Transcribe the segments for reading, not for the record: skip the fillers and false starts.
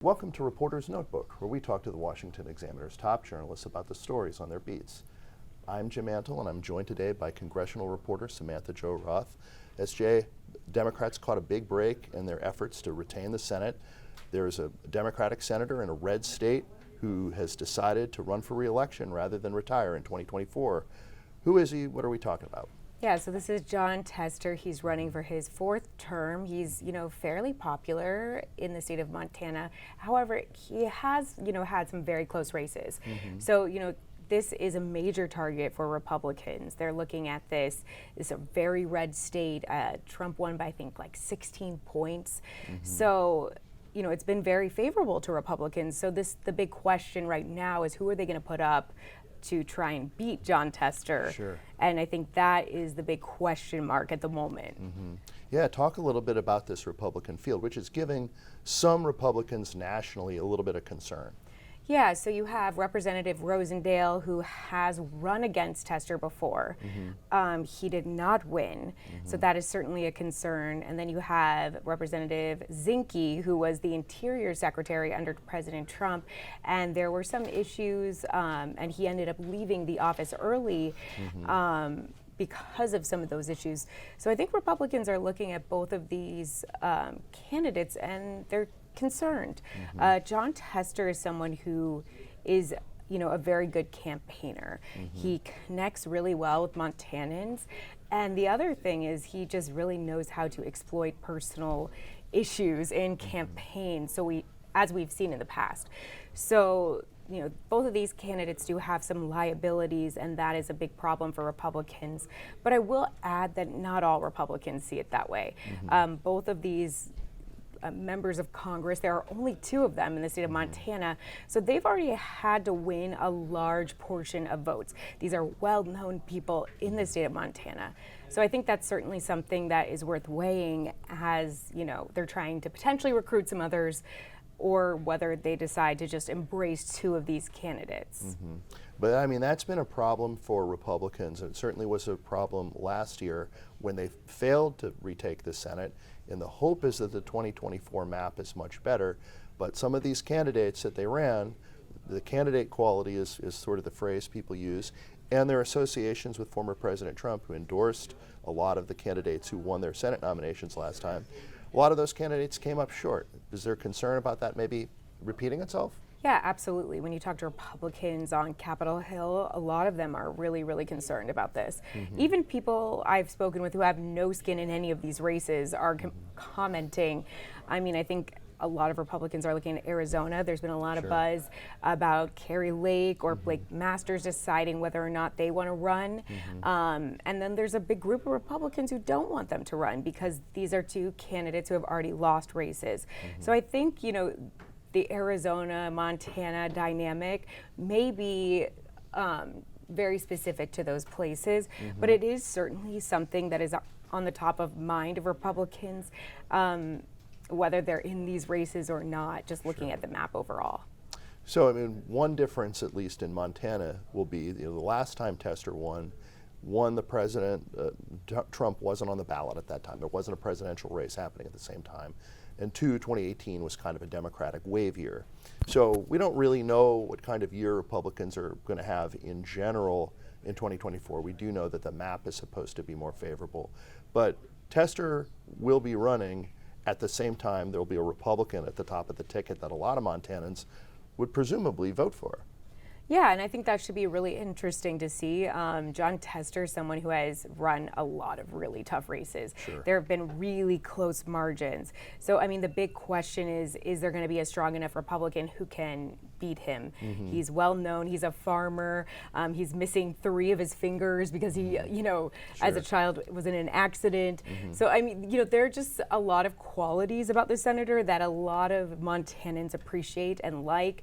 Welcome to Reporter's Notebook, where we talk to the Washington Examiner's top journalists about the stories on their beats. I'm Jim Antle, and I'm joined today by Congressional reporter Samantha-Jo Roth. SJ, Democrats caught a big break in their efforts to retain the Senate. There's a Democratic senator in a red state who has decided to run for re-election rather than retire in 2024. Who is he? What are we talking about? Yeah, so this is Jon Tester. He's running for his fourth term. He's, fairly popular in the state of Montana. However, he has, had some very close races. So, this is a major target for Republicans. They're looking at this. It's a very red state. Trump won by, I think, like 16 points. So, it's been very favorable to Republicans. So the big question right now is, who are they going to put up to try and beat Jon Tester? Sure. And I think that is the big question mark at the moment. Yeah, talk a little bit about this Republican field, which is giving some Republicans nationally a little bit of concern. Yeah, so you have Representative Rosendale, who has run against Tester before. He did not win, so that is certainly a concern. And then you have Representative Zinke, who was the Interior Secretary under President Trump, and there were some issues, and he ended up leaving the office early because of some of those issues. So I think Republicans are looking at both of these candidates, and they're concerned. Jon Tester is someone who is, a very good campaigner. He connects really well with Montanans. And the other thing is he just really knows how to exploit personal issues in campaigns, as we've seen in the past. So, both of these candidates do have some liabilities, and that is a big problem for Republicans. But I will add that not all Republicans see it that way. Both of these members of Congress, there are only two of them in the state of Montana, so they've already had to win a large portion of votes. These are well-known people in the state of Montana. So I think that's certainly something that is worth weighing as, they're trying to potentially recruit some others, or whether they decide to just embrace two of these candidates. But I mean, that's been a problem for Republicans. It certainly was a problem last year when they failed to retake the Senate. And the hope is that the 2024 map is much better. But some of these candidates that they ran, the candidate quality is sort of the phrase people use, and their associations with former President Trump, who endorsed a lot of the candidates who won their Senate nominations last time. A lot of those candidates came up short. Is there concern about that maybe repeating itself? Yeah, absolutely. When you talk to Republicans on Capitol Hill, a lot of them are really, really concerned about this. Even people I've spoken with who have no skin in any of these races are commenting. I mean, I think a lot of Republicans are looking at Arizona. There's been a lot of buzz about Carrie Lake or Blake Masters deciding whether or not they want to run. And then there's a big group of Republicans who don't want them to run because these are two candidates who have already lost races. So I think, the Arizona-Montana dynamic may be very specific to those places, but it is certainly something that is on the top of mind of Republicans, whether they're in these races or not, just looking at the map overall. So, I mean, one difference, at least in Montana, will be the last time Tester won, the president, Trump wasn't on the ballot at that time. There wasn't a presidential race happening at the same time. And 2018 was kind of a Democratic wave year. So we don't really know what kind of year Republicans are going to have in general in 2024. We do know that the map is supposed to be more favorable. But Tester will be running at the same time. There will be a Republican at the top of the ticket that a lot of Montanans would presumably vote for. Yeah, and I think that should be really interesting to see. Jon Tester is someone who has run a lot of really tough races. There have been really close margins. So, I mean, the big question is there going to be a strong enough Republican who can beat him? He's well known. He's a farmer. He's missing 3 of his fingers because he, as a child was in an accident. So, I mean, there are just a lot of qualities about the senator that a lot of Montanans appreciate and like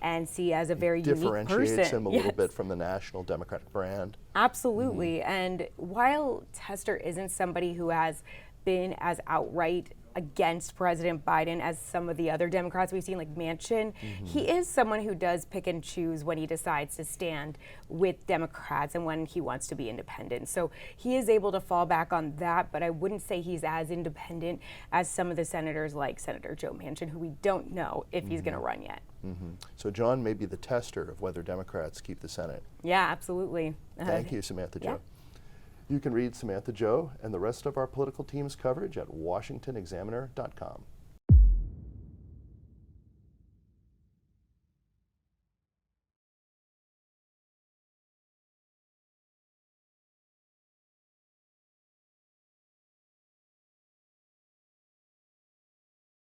and see as a very unique person. Differentiates him a little bit from the national Democratic brand. Absolutely. And while Tester isn't somebody who has been as outright against President Biden as some of the other Democrats we've seen, like Manchin. He is someone who does pick and choose when he decides to stand with Democrats and when he wants to be independent. So he is able to fall back on that, but I wouldn't say he's as independent as some of the senators like Senator Joe Manchin, who we don't know if he's going to run yet. So Jon may be the tester of whether Democrats keep the Senate. Yeah, absolutely. Thank you, Samantha-Jo. Yeah. You can read Samantha-Jo and the rest of our political team's coverage at washingtonexaminer.com.